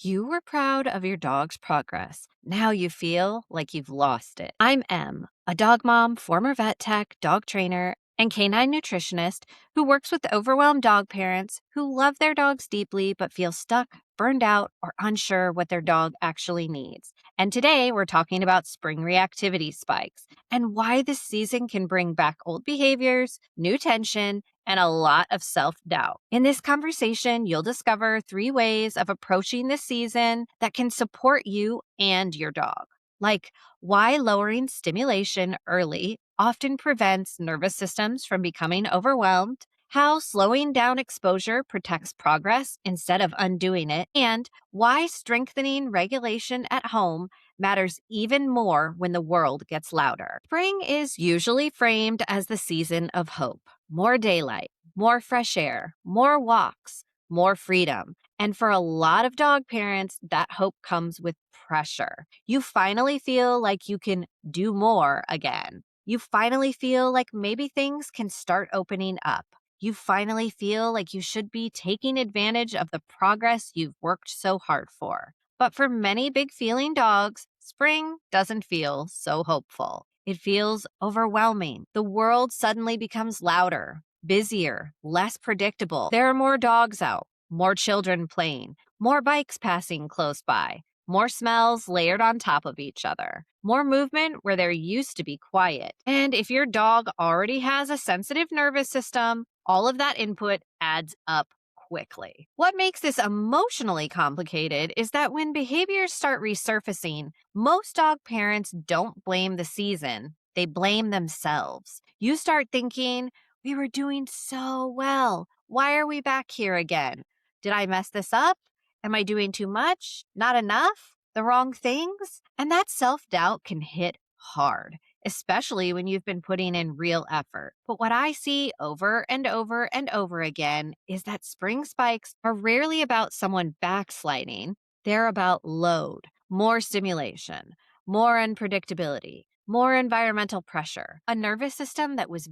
You were proud of your dog's progress. Now you feel like you've lost it. I'm Em, a dog mom, former vet tech, dog trainer, and canine nutritionist who works with overwhelmed dog parents who love their dogs deeply but feel stuck, burned out, or unsure what their dog actually needs. And today we're talking about spring reactivity spikes and why this season can bring back old behaviors, new tension, and a lot of self doubt. In this conversation, you'll discover 3 ways of approaching this season that can support you and your dog, like why lowering stimulation early often prevents nervous systems from becoming overwhelmed, how slowing down exposure protects progress instead of undoing it, and why strengthening regulation at home matters even more when the world gets louder. Spring is usually framed as the season of hope, more daylight, more fresh air, more walks, more freedom. And for a lot of dog parents, that hope comes with pressure. You finally feel like you can do more again. You finally feel like maybe things can start opening up. You finally feel like you should be taking advantage of the progress you've worked so hard for. But for many big feeling dogs, spring doesn't feel so hopeful. It feels overwhelming. The world suddenly becomes louder, busier, less predictable. There are more dogs out, more children playing, more bikes passing close by, more smells layered on top of each other, more movement where there used to be quiet. And if your dog already has a sensitive nervous system, all of that input adds up quickly. What makes this emotionally complicated is that when behaviors start resurfacing, most dog parents don't blame the season, they blame themselves. You start thinking, we were doing so well. Why are we back here again? Did I mess this up? Am I doing too much? Not enough? The wrong things? And that self doubt can hit hard, especially when you've been putting in real effort. But what I see over and over and over again is that spring spikes are rarely about someone backsliding. They're about load, more stimulation, more unpredictability, more environmental pressure, a nervous system that was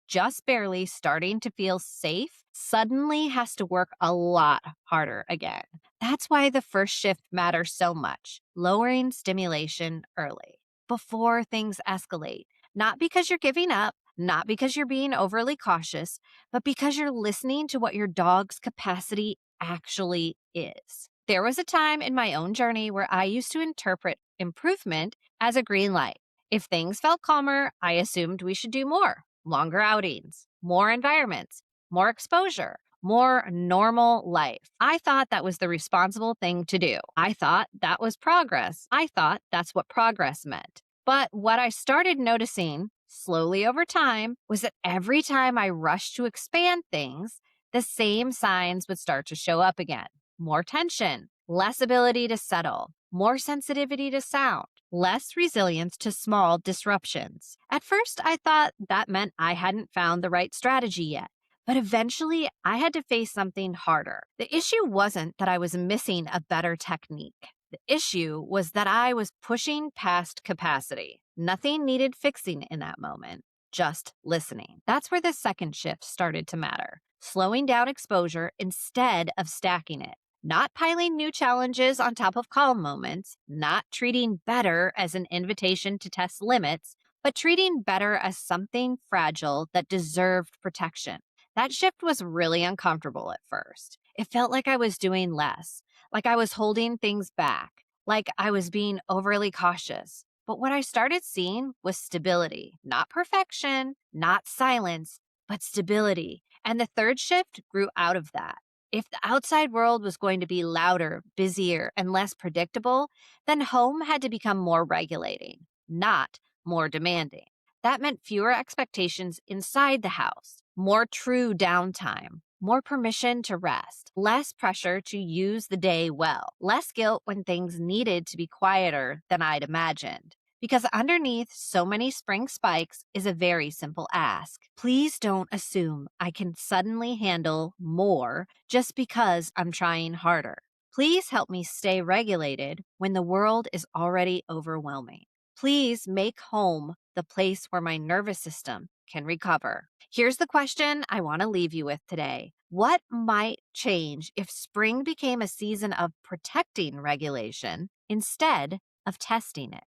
just barely starting to feel safe suddenly has to work a lot harder again. That's why the first shift matters so much, lowering stimulation early before things escalate. Not because you're giving up, not because you're being overly cautious, but because you're listening to what your dog's capacity actually is. There was a time in my own journey where I used to interpret improvement as a green light. If things felt calmer, I assumed we should do more, longer outings, more environments, more exposure, more normal life. I thought that was the responsible thing to do. I thought that was progress. I thought that's what progress meant. But what I started noticing slowly over time was that every time I rushed to expand things, the same signs would start to show up again. More tension, less ability to settle, more sensitivity to sound, less resilience to small disruptions. At first, I thought that meant I hadn't found the right strategy yet. But eventually, I had to face something harder. The issue wasn't that I was missing a better technique. The issue was that I was pushing past capacity. Nothing needed fixing in that moment, just listening. That's where the second shift started to matter. Slowing down exposure instead of stacking it. Not piling new challenges on top of calm moments, not treating better as an invitation to test limits, but treating better as something fragile that deserved protection. That shift was really uncomfortable at first. It felt like I was doing less, like I was holding things back, like I was being overly cautious. But what I started seeing was stability, not perfection, not silence, but stability. And the third shift grew out of that. If the outside world was going to be louder, busier, and less predictable, then home had to become more regulating, not more demanding. That meant fewer expectations inside the house, more true downtime, more permission to rest, less pressure to use the day well, less guilt when things needed to be quieter than I'd imagined. Because underneath so many spring spikes is a very simple ask. Please don't assume I can suddenly handle more just because I'm trying harder. Please help me stay regulated when the world is already overwhelming. Please make home the place where my nervous system can recover. Here's the question I want to leave you with today. What might change if spring became a season of protecting regulation instead of testing it?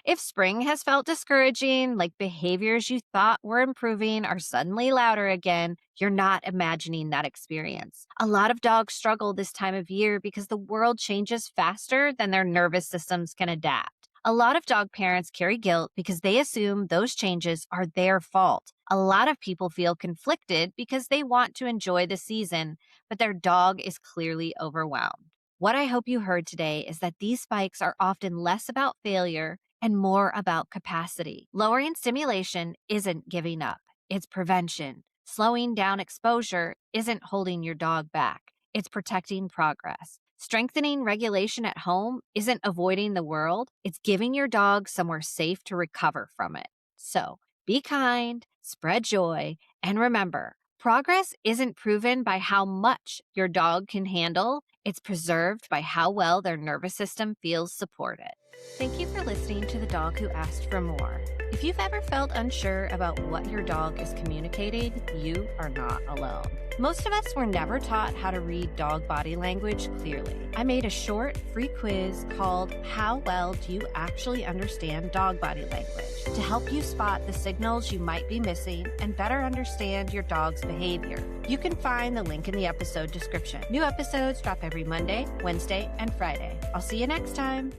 If spring has felt discouraging, like behaviors you thought were improving are suddenly louder again, you're not imagining that experience. A lot of dogs struggle this time of year because the world changes faster than their nervous systems can adapt. A lot of dog parents carry guilt because they assume those changes are their fault. A lot of people feel conflicted because they want to enjoy the season, but their dog is clearly overwhelmed. What I hope you heard today is that these spikes are often less about failure and more about capacity. Lowering stimulation isn't giving up, it's prevention. Slowing down exposure isn't holding your dog back, it's protecting progress. Strengthening regulation at home isn't avoiding the world, it's giving your dog somewhere safe to recover from it. So be kind, spread joy, and remember, progress isn't proven by how much your dog can handle, it's preserved by how well their nervous system feels supported. Thank you for listening to The Dog Who Asked for More. If you've ever felt unsure about what your dog is communicating, you are not alone. Most of us were never taught how to read dog body language clearly. I made a short, free quiz called How Well Do You Actually Understand Dog Body Language to help you spot the signals you might be missing and better understand your dog's behavior. You can find the link in the episode description. New episodes drop every Monday, Wednesday, and Friday. I'll see you next time.